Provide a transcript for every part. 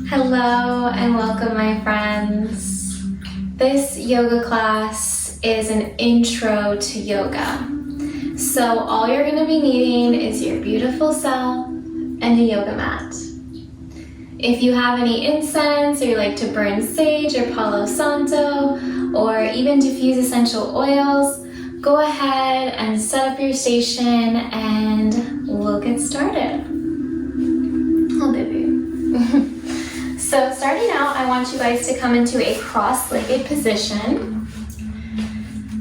Hello and welcome, my friends. This yoga class is an intro to yoga. So all you're going to be needing is your beautiful self and a yoga mat. If you have any incense or you like to burn sage or Palo Santo or even diffuse essential oils, go ahead and set up your station and we'll get started. Oh, baby. So starting out, I want you guys to come into a cross-legged position.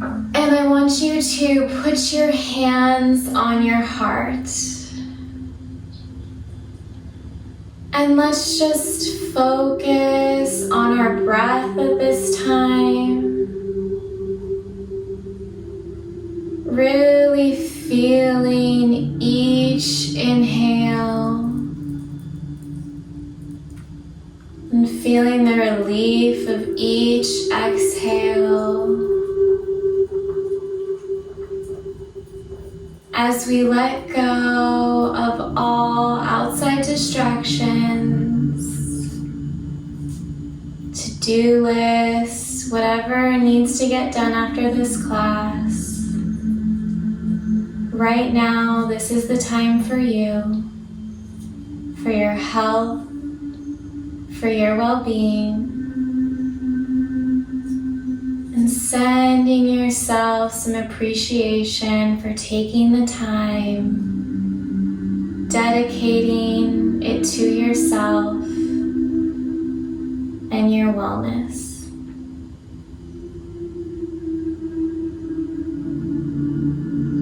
And I want you to put your hands on your heart. And let's just focus on our breath at this time. Really feeling each inhale. And feeling the relief of each exhale as we let go of all outside distractions, to-do lists, whatever needs to get done after this class. Right now, this is the time for you, for your health, for your well-being, and sending yourself some appreciation for taking the time, dedicating it to yourself and your wellness.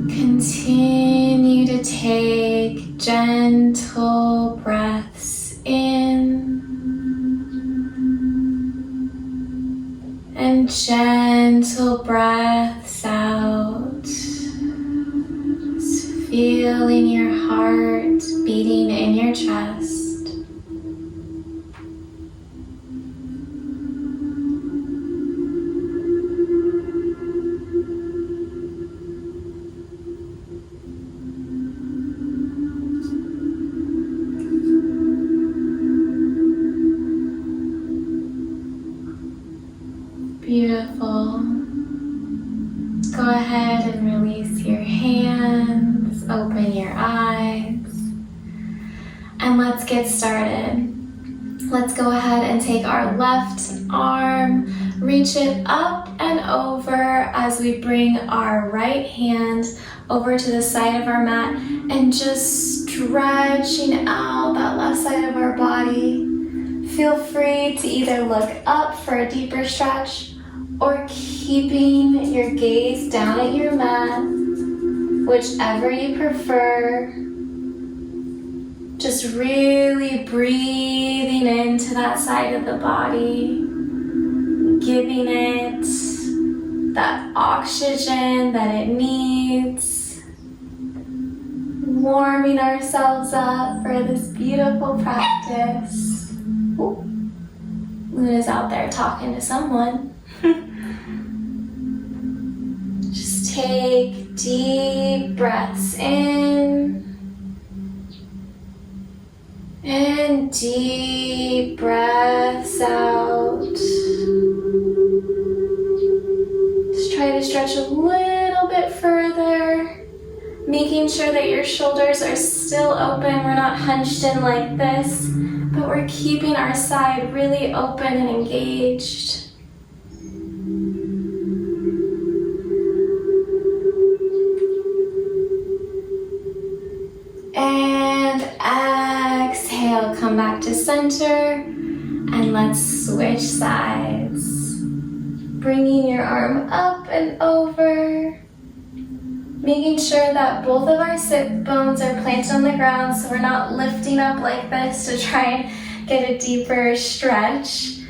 Continue to take gentle breaths in and gentle breaths out. Just feeling your heart beating in your chest. Beautiful. Go ahead and release your hands, open your eyes, and let's get started. Let's go ahead and take our left arm, reach it up and over as we bring our right hand over to the side of our mat and just stretching out that left side of our body. Feel free to either look up for a deeper stretch or keeping your gaze down at your mat, whichever you prefer. Just really breathing into that side of the body, giving it that oxygen that it needs, warming ourselves up for this beautiful practice. Ooh. Luna's out there talking to someone. Just take deep breaths in and deep breaths out. Just try to stretch a little bit further, making sure that your shoulders are still open. We're not hunched in like this, but we're keeping our side really open and engaged. And exhale, come back to center, and let's switch sides. Bringing your arm up and over, making sure that both of our sit bones are planted on the ground so we're not lifting up like this to try and get a deeper stretch.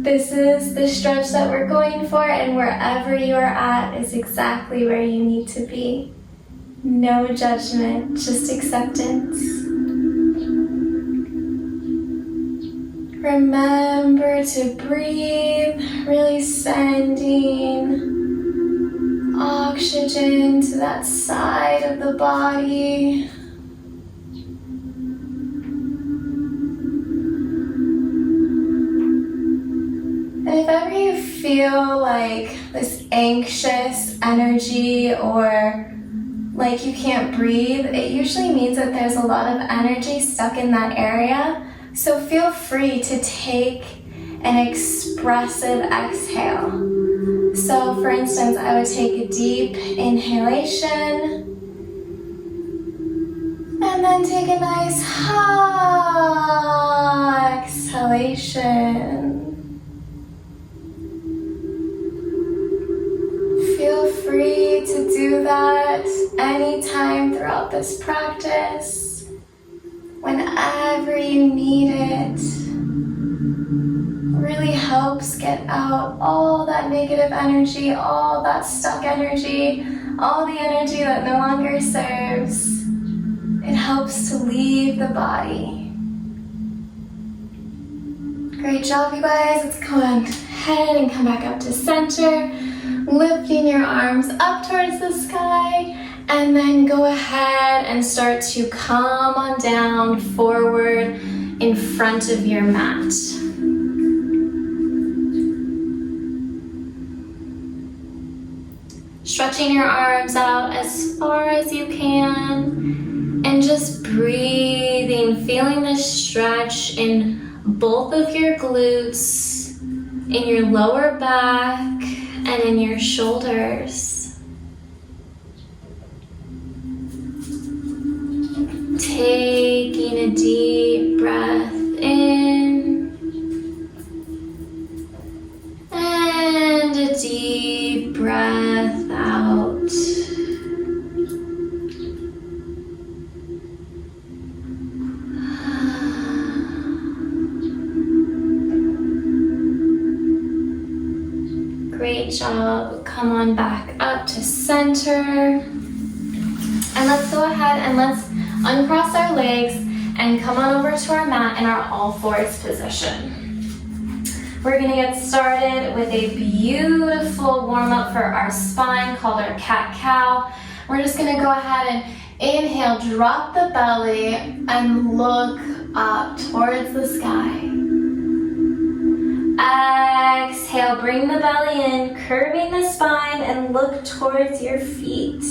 This is the stretch that we're going for, and wherever you are at is exactly where you need to be. No judgment, just acceptance. Remember to breathe, really sending oxygen to that side of the body. And if ever you feel like this anxious energy or like you can't breathe, it usually means that there's a lot of energy stuck in that area. So feel free to take an expressive exhale. So for instance, I would take a deep inhalation and then take a nice exhalation. Feel free to do that anytime throughout this practice, whenever you need it. Really helps get out all that negative energy, all that stuck energy, all the energy that no longer serves. It helps to leave the body. Great job, you guys. Let's go ahead and come back up to center, lifting your arms up towards the sky, and then go ahead and start to come on down forward in front of your mat. Stretching your arms out as far as you can and just breathing, feeling the stretch in both of your glutes, in your lower back, and in your shoulders. Taking a deep breath in and a deep breath out. Great job. Come on back up to center. And let's go ahead and let's uncross our legs and come on over to our mat in our all fours position. We're gonna get started with a beautiful warm up for our spine called our cat-cow. We're just gonna go ahead and inhale, drop the belly and look up towards the sky. Exhale, bring the belly in, curving the spine and look towards your feet.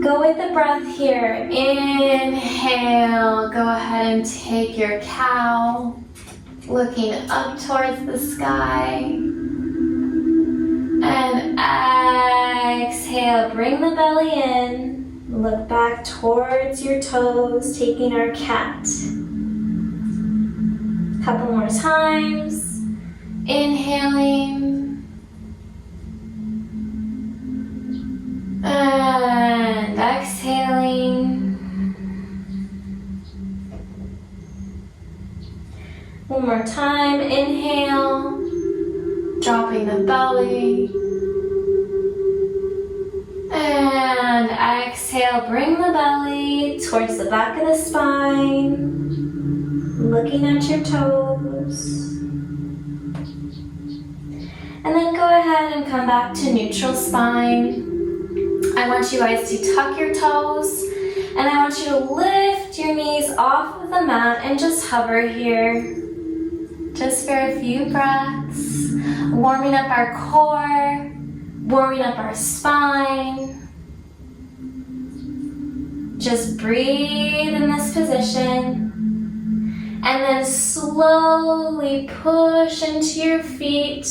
Go with the breath here. Inhale, go ahead and take your cow, looking up towards the sky. And exhale, bring the belly in, look back towards your toes, taking our cat. Couple more times. Inhaling. And exhaling. One more time. Inhale. Dropping the belly. And exhale. Bring the belly towards the back of the spine. Looking at your toes. And then go ahead and come back to neutral spine. I want you guys to tuck your toes and I want you to lift your knees off of the mat and just hover here. Just for a few breaths. Warming up our core, warming up our spine. Just breathe in this position. And then slowly push into your feet,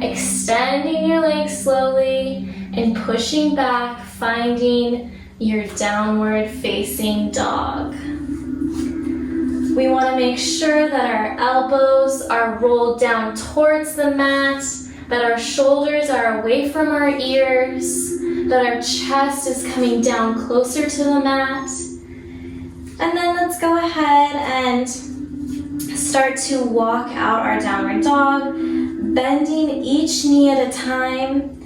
extending your legs slowly and pushing back, finding your downward facing dog. We want to make sure that our elbows are rolled down towards the mat, that our shoulders are away from our ears, that our chest is coming down closer to the mat. And then let's go ahead and start to walk out our downward dog, bending each knee at a time.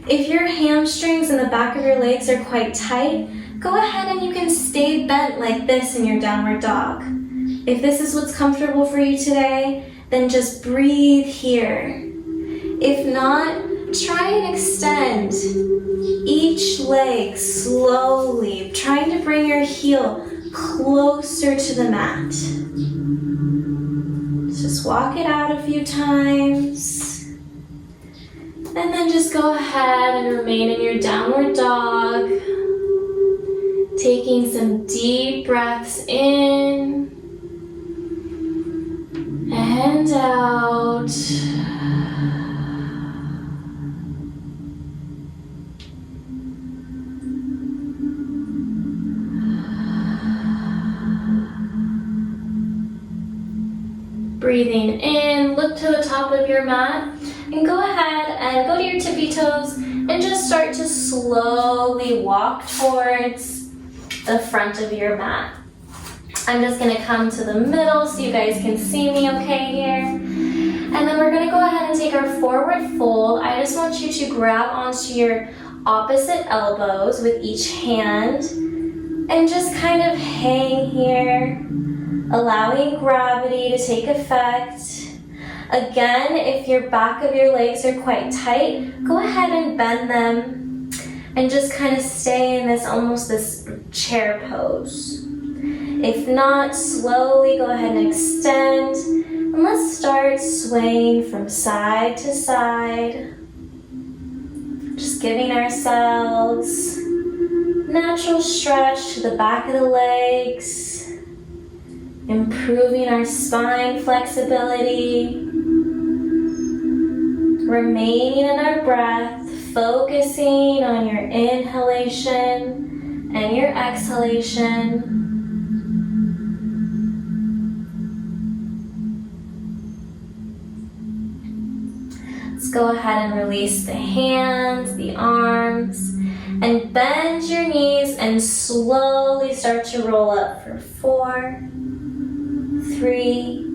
If your hamstrings and the back of your legs are quite tight, go ahead and you can stay bent like this in your downward dog. If this is what's comfortable for you today, then just breathe here. If not, try and extend each leg slowly, trying to bring your heel closer to the mat. Just walk it out a few times. And then just go ahead and remain in your downward dog. Taking some deep breaths in and out. Breathing in, look to the top of your mat, and go ahead and go to your tippy toes and just start to slowly walk towards the front of your mat. I'm just gonna come to the middle so you guys can see me okay here. And then we're gonna go ahead and take our forward fold. I just want you to grab onto your opposite elbows with each hand and just kind of hang here, allowing gravity to take effect. Again, if your back of your legs are quite tight, go ahead and bend them and just kind of stay in this chair pose. If not, slowly go ahead and extend, and let's start swaying from side to side. Just giving ourselves natural stretch to the back of the legs, improving our spine flexibility, remaining in our breath, focusing on your inhalation and your exhalation. Let's go ahead and release the hands, the arms, and bend your knees and slowly start to roll up for 4, 3,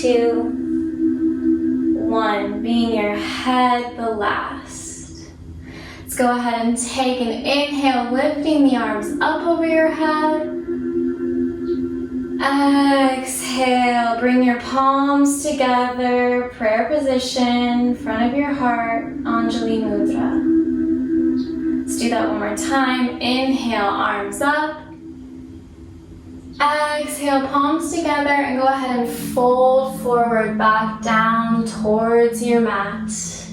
2, 1, being your head the last. Let's go ahead and take an inhale, lifting the arms up over your head. Exhale, bring your palms together, prayer position, front of your heart, Anjali Mudra. Let's do that one more time. Inhale, arms up. Exhale, palms together, and go ahead and fold forward back down towards your mat. Let's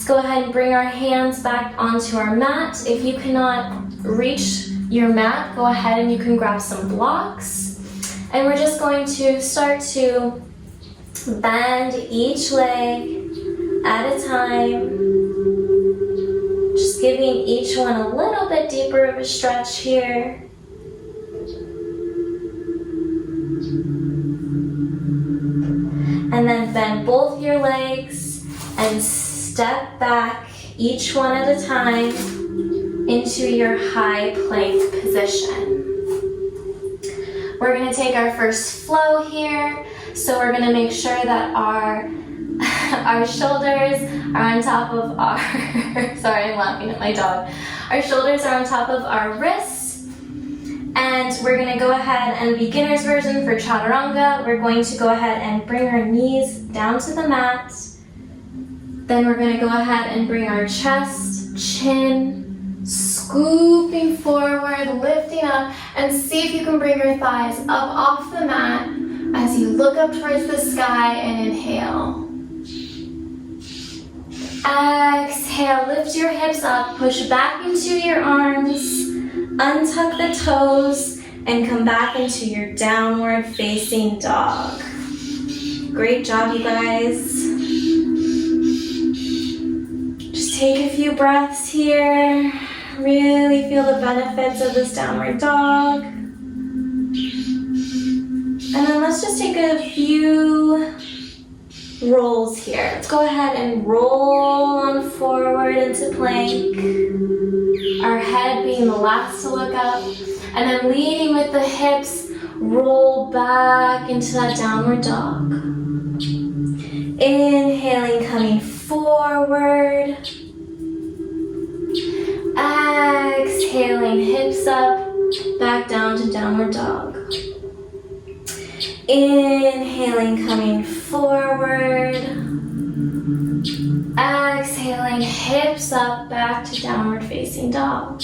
go ahead and bring our hands back onto our mat. If you cannot reach your mat, go ahead and you can grab some blocks. And we're just going to start to bend each leg at a time. Just giving each one a little bit deeper of a stretch here. And then bend both your legs and step back each one at a time into your high plank position. We're going to take our first flow here. So we're going to make sure that our shoulders are on top of our, sorry, I'm laughing at my dog. Our shoulders are on top of our wrists. And we're going to go ahead and beginner's version for chaturanga. We're going to go ahead and bring our knees down to the mat. Then we're going to go ahead and bring our chest, chin, scooping forward, lifting up, and see if you can bring your thighs up off the mat as you look up towards the sky and inhale. Exhale, lift your hips up, push back into your arms, untuck the toes, and come back into your downward facing dog. Great job, you guys. Just take a few breaths here. Really feel the benefits of this downward dog. And then let's just take a few rolls here. Let's go ahead and roll on forward into plank. Our head being the last to look up. And then leading with the hips, roll back into that downward dog. Inhaling, coming forward. Exhaling, hips up, back down to downward dog. Inhaling, coming forward. Exhaling, hips up, back to downward facing dog.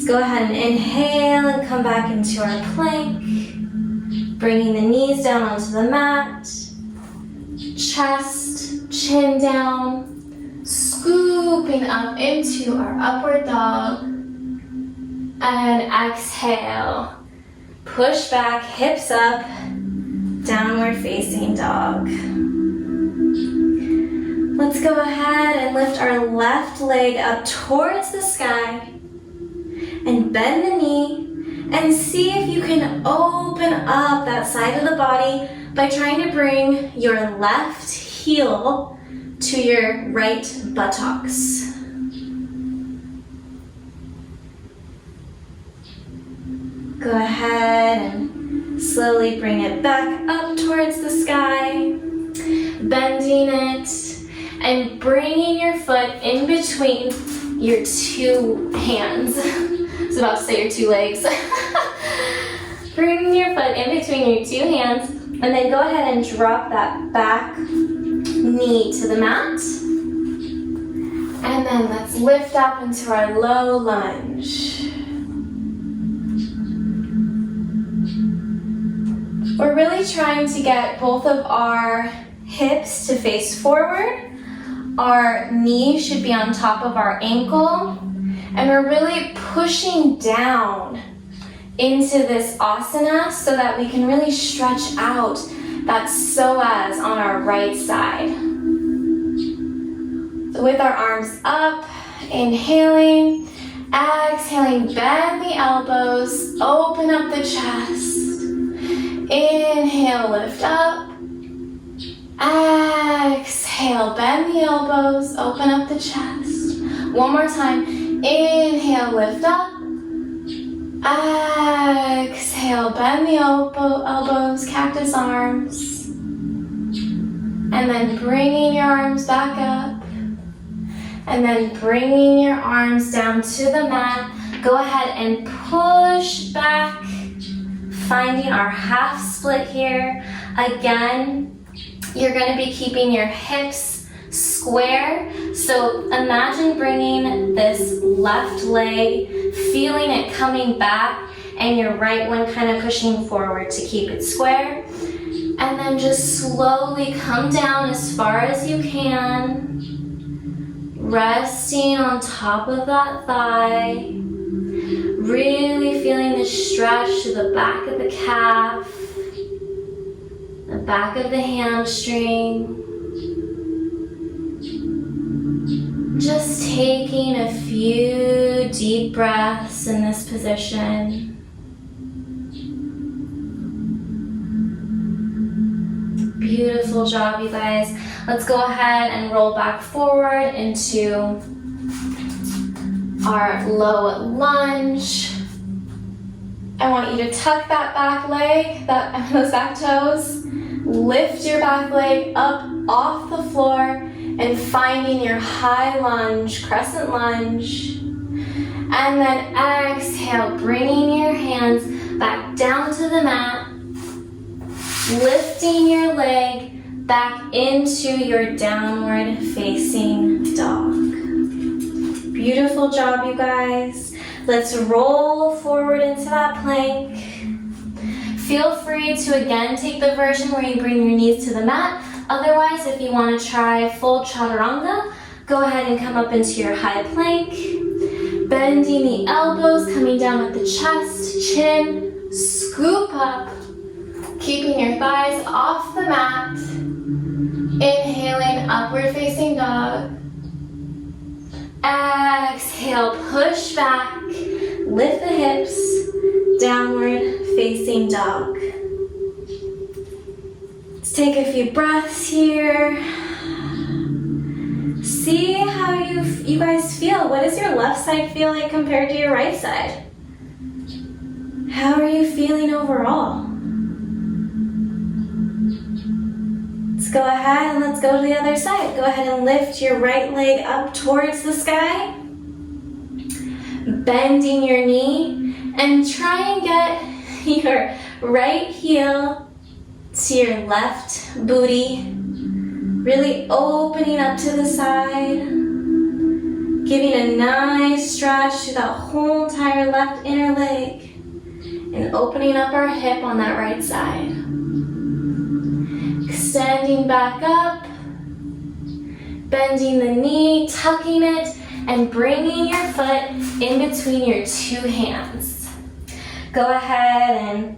Let's go ahead and inhale and come back into our plank. Bringing the knees down onto the mat. Chest, chin down. Scooping up into our upward dog. And exhale. Push back, hips up. Downward facing dog. Let's go ahead and lift our left leg up towards the sky. And bend the knee. And see if you can open up that side of the body by trying to bring your left heel to your right buttocks. Go ahead and slowly bring it back up towards the sky, bending it, and bringing your foot in between your two hands. I was about to say your two legs. Bringing your foot in between your two hands, and then go ahead and drop that back knee to the mat. And then let's lift up into our low lunge. We're really trying to get both of our hips to face forward. Our knee should be on top of our ankle. And we're really pushing down into this asana so that we can really stretch out that psoas on our right side. So with our arms up, inhaling, exhaling, bend the elbows, open up the chest. Inhale, lift up. Exhale, bend the elbows, open up the chest. One more time. Inhale, lift up. Exhale, bend the elbows, cactus arms. And then bringing your arms back up. And then bringing your arms down to the mat. Go ahead and push back. Finding our half split here. Again, you're going to be keeping your hips square. So imagine bringing this left leg, feeling it coming back, and your right one kind of pushing forward to keep it square. And then just slowly come down as far as you can, resting on top of that thigh, really feeling the stretch to the back of the calf, the back of the hamstring. Just taking a few deep breaths in this position. Beautiful job, you guys. Let's go ahead and roll back forward into our low lunge. I want you to tuck that back leg, those back toes. Lift your back leg up off the floor and finding your high lunge, crescent lunge. And then exhale, bringing your hands back down to the mat. Lifting your leg back into your downward facing dog. Beautiful job, you guys. Let's roll forward into that plank. Feel free to again take the version where you bring your knees to the mat. Otherwise, if you want to try full chaturanga, go ahead and come up into your high plank. Bending the elbows, coming down with the chest, chin, scoop up. Keeping your thighs off the mat. Inhaling, upward facing dog. Exhale, push back. Lift the hips. Downward facing dog. Let's take a few breaths here. See how you guys feel. What does your left side feel like compared to your right side? How are you feeling overall? Let's go ahead and let's go to the other side. Go ahead and lift your right leg up towards the sky. Bending your knee. And try and get your right heel to your left booty. Really opening up to the side. Giving a nice stretch to that whole entire left inner leg. And opening up our hip on that right side. Standing back up, bending the knee, tucking it, and bringing your foot in between your two hands. Go ahead and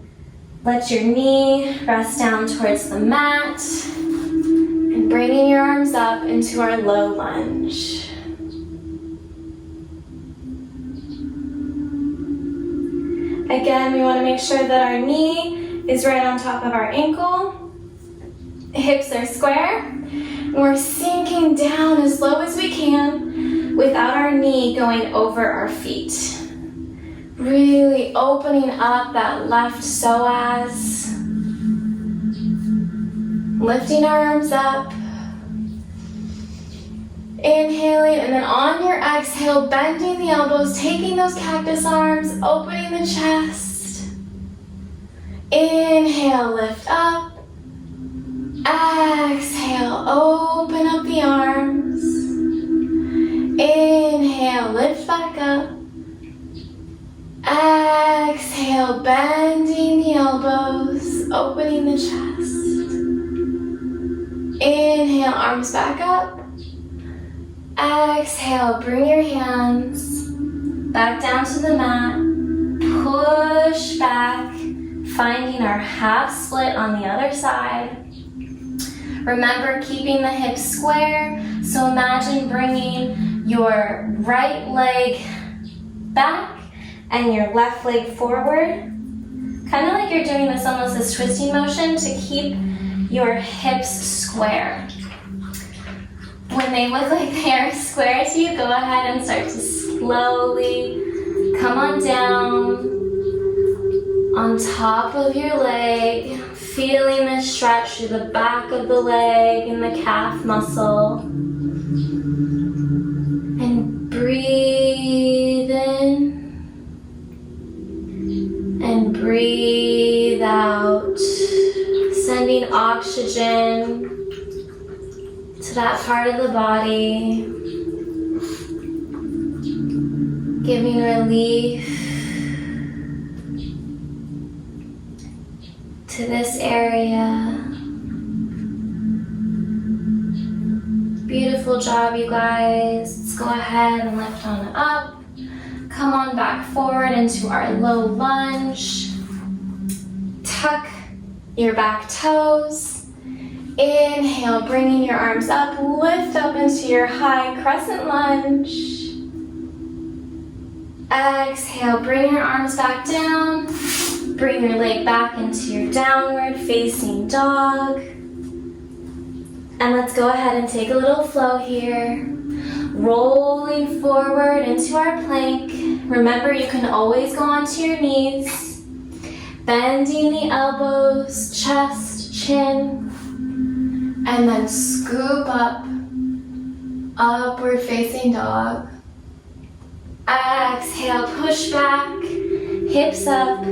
let your knee rest down towards the mat, and bringing your arms up into our low lunge. Again, we want to make sure that our knee is right on top of our ankle. Hips are square. And we're sinking down as low as we can without our knee going over our feet. Really opening up that left psoas. Lifting our arms up. Inhaling, and then on your exhale, bending the elbows, taking those cactus arms, opening the chest. Inhale, lift up. Exhale, open up the arms. Inhale, lift back up. Exhale, bending the elbows, opening the chest. Inhale, arms back up. Exhale, bring your hands back down to the mat. Push back, finding our half split on the other side. Remember, keeping the hips square. So imagine bringing your right leg back and your left leg forward. Kind of like you're doing this almost as twisting motion to keep your hips square. When they look like they are square to you, go ahead and start to slowly come on down on top of your leg, feeling the stretch through the back of the leg and the calf muscle. And breathe in and breathe out, sending oxygen to that part of the body, giving relief to this area. Beautiful job, you guys. Let's go ahead and lift on up. Come on back forward into our low lunge. Tuck your back toes. Inhale, bringing your arms up, lift up into your high crescent lunge. Exhale, bring your arms back down. Bring your leg back into your downward facing dog. And let's go ahead and take a little flow here. Rolling forward into our plank. Remember, you can always go onto your knees. Bending the elbows, chest, chin. And then scoop up, upward facing dog. Exhale, push back, hips up,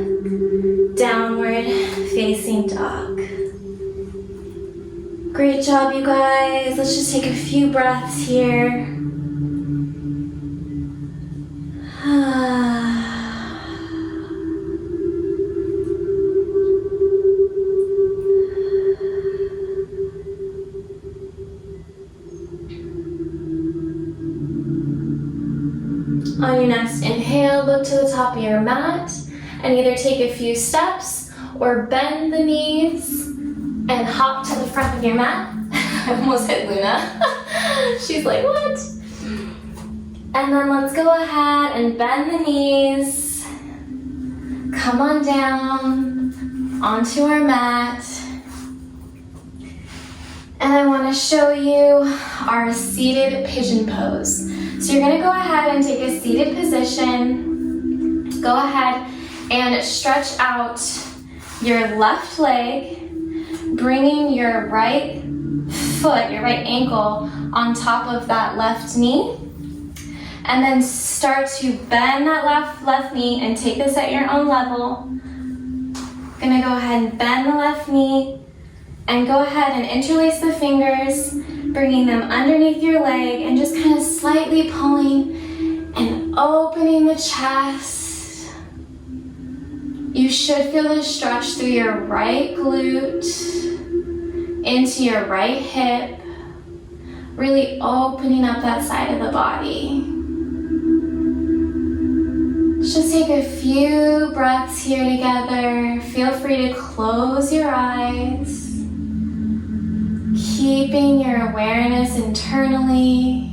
downward facing dog. Great job, you guys. Let's just take a few breaths here. On your next inhale, look to the top of your mat and either take a few steps or bend the knees and hop to the front of your mat. I almost hit Luna. She's like, what? And then let's go ahead and bend the knees. Come on down onto our mat. And I want to show you our seated pigeon pose. So you're going to go ahead and take a seated position. Go ahead and stretch out your left leg, bringing your right foot, your right ankle on top of that left knee. And then start to bend that left knee and take this at your own level. Gonna go ahead and bend the left knee and go ahead and interlace the fingers, bringing them underneath your leg and just kind of slightly pulling and opening the chest. You should feel the stretch through your right glute, into your right hip, really opening up that side of the body. Just take a few breaths here together. Feel free to close your eyes, keeping your awareness internally.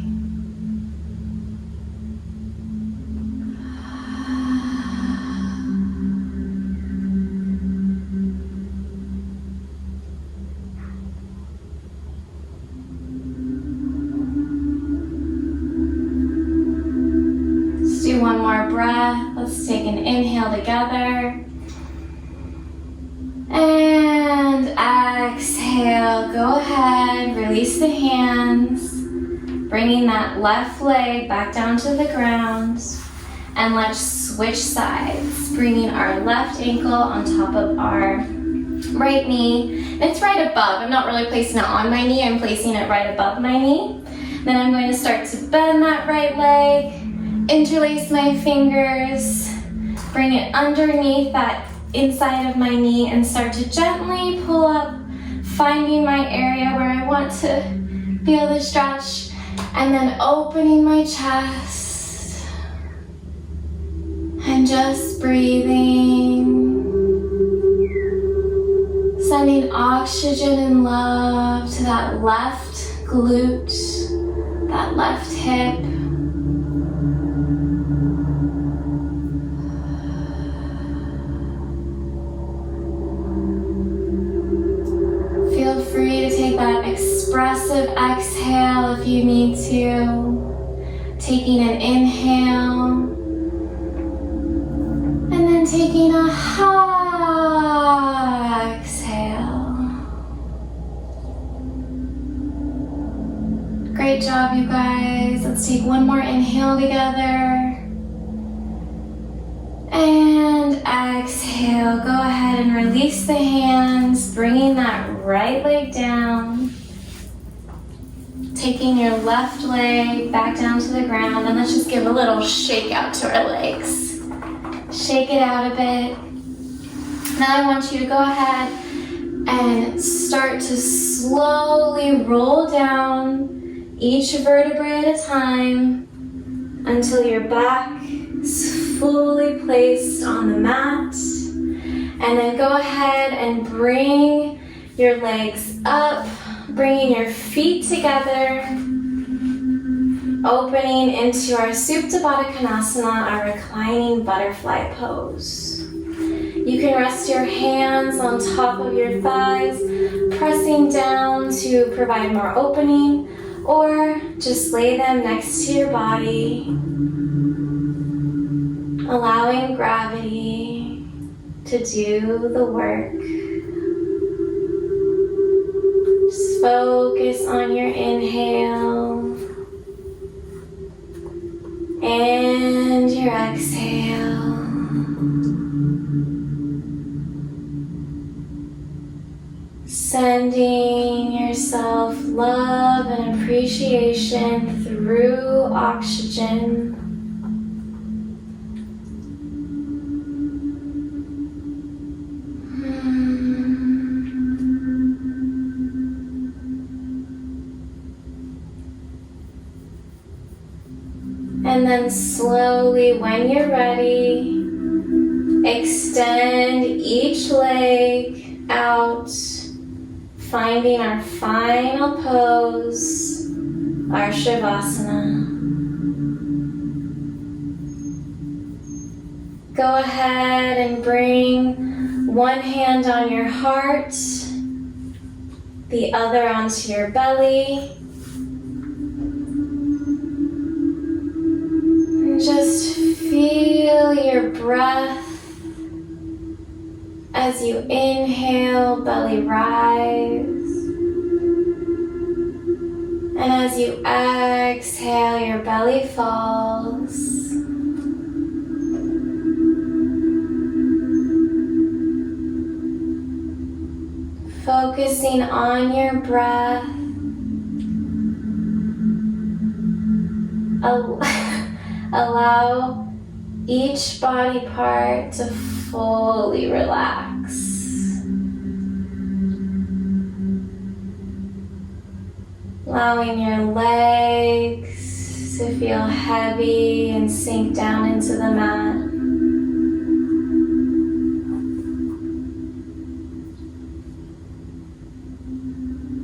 Let's do one more breath. Let's take an inhale together. And exhale, go ahead, release the hands, bringing that left leg back down to the ground. And let's switch sides, bringing our left ankle on top of our right knee. And it's right above. I'm not really placing it on my knee, I'm placing it right above my knee. Then I'm going to start to bend that right leg, interlace my fingers, bring it underneath that inside of my knee and start to gently pull up, finding my area where I want to feel the stretch, and then opening my chest and just breathing, sending oxygen and love to that left glute, that left hip. Feel free to take that expressive exhale if you need to. Taking an inhale, and then taking a exhale. Great job, you guys. Let's take one more inhale together. And exhale, go ahead and release the hands, bringing that right leg down. Taking your left leg back down to the ground, and let's just give a little shake out to our legs. Shake it out a bit. Now I want you to go ahead and start to slowly roll down each vertebrae at a time until your back is fully placed on the mat. And then go ahead and bring your legs up, bringing your feet together, opening into our Supta Baddha Konasana, our reclining butterfly pose. You can rest your hands on top of your thighs, pressing down to provide more opening, or just lay them next to your body, allowing gravity to do the work. Just focus on your inhale and your exhale. Sending yourself love and appreciation through oxygen. And then slowly, when you're ready, extend each leg out, finding our final pose, our Shavasana. Go ahead and bring one hand on your heart, the other onto your belly. Just feel your breath as you inhale, belly rise. And as you exhale, your belly falls. Focusing on your breath. Allow each body part to fully relax. Allowing your legs to feel heavy and sink down into the mat.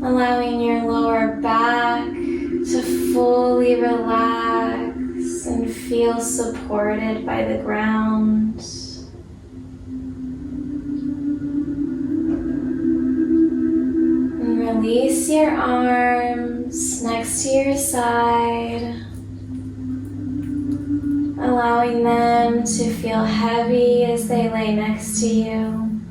Allowing your lower back to fully relax and feel supported by the ground. And release your arms next to your side, allowing them to feel heavy as they lay next to you.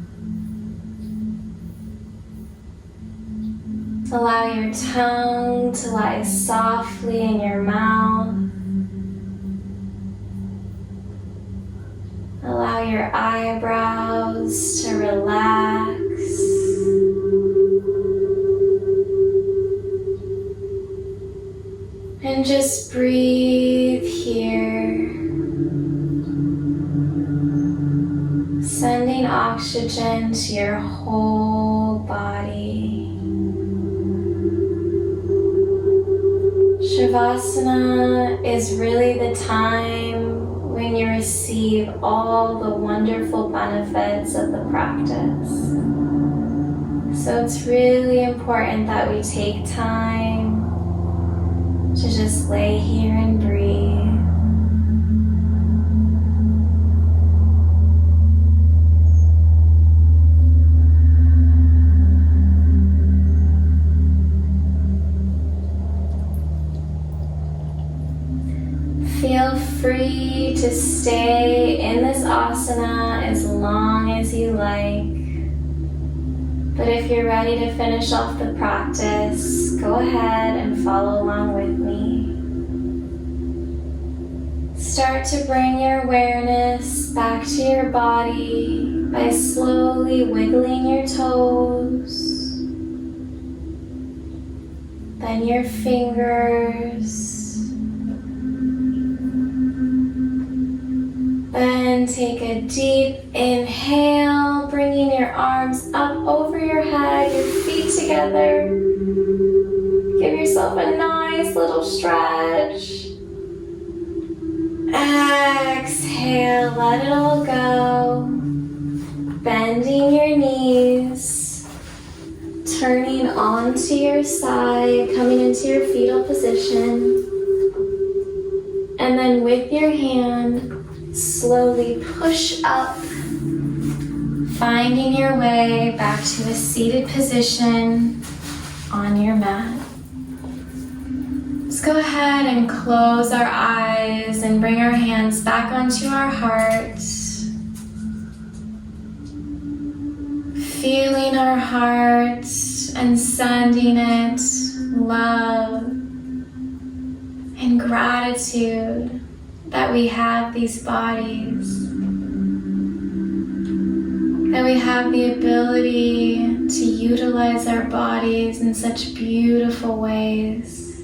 Allow your tongue to lie softly in your mouth. Allow your eyebrows to relax. And just breathe here. Sending oxygen to your whole body. Shavasana is really the time when you receive all the wonderful benefits of the practice. So it's really important that we take time to just lay here and breathe. Feel free to stay in this asana as long as you like. But if you're ready to finish off the practice, go ahead and follow along with me. Start to bring your awareness back to your body by slowly wiggling your toes, then your fingers. Then take a deep inhale, bringing your arms up over your head, your feet together. Give yourself a nice little stretch. Exhale, let it all go. Bending your knees, turning onto your side, coming into your fetal position. And then with your hand, slowly push up, finding your way back to a seated position on your mat. Let's go ahead and close our eyes and bring our hands back onto our heart. Feeling our heart and sending it love and gratitude that we have these bodies, that we have the ability to utilize our bodies in such beautiful ways,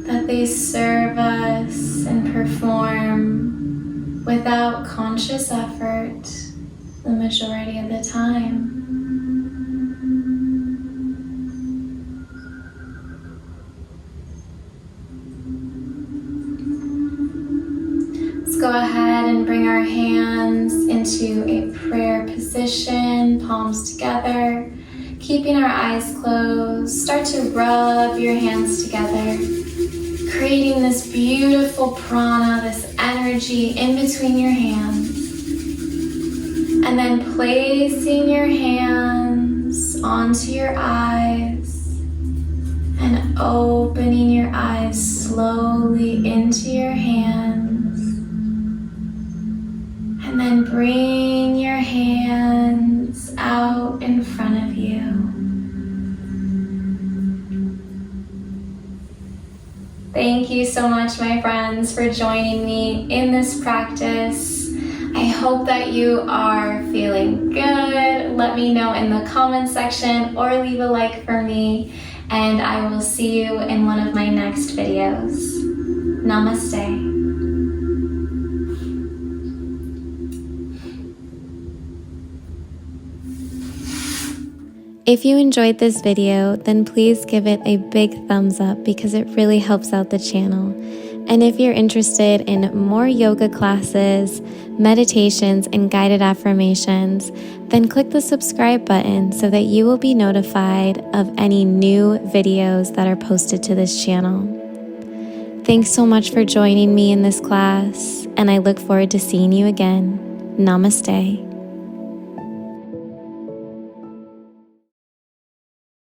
that they serve us and perform without conscious effort the majority of the time. Go ahead and bring our hands into a prayer position, palms together, keeping our eyes closed. Start to rub your hands together, creating this beautiful prana, this energy in between your hands. And then placing your hands onto your eyes and opening your eyes slowly into your hands. And then bring your hands out in front of you. Thank you so much, my friends, for joining me in this practice. I hope that you are feeling good. Let me know in the comment section or leave a like for me, and I will see you in one of my next videos. Namaste. If you enjoyed this video, then please give it a big thumbs up because it really helps out the channel. And if you're interested in more yoga classes, meditations, and guided affirmations, then click the subscribe button so that you will be notified of any new videos that are posted to this channel. Thanks so much for joining me in this class, and I look forward to seeing you again. Namaste.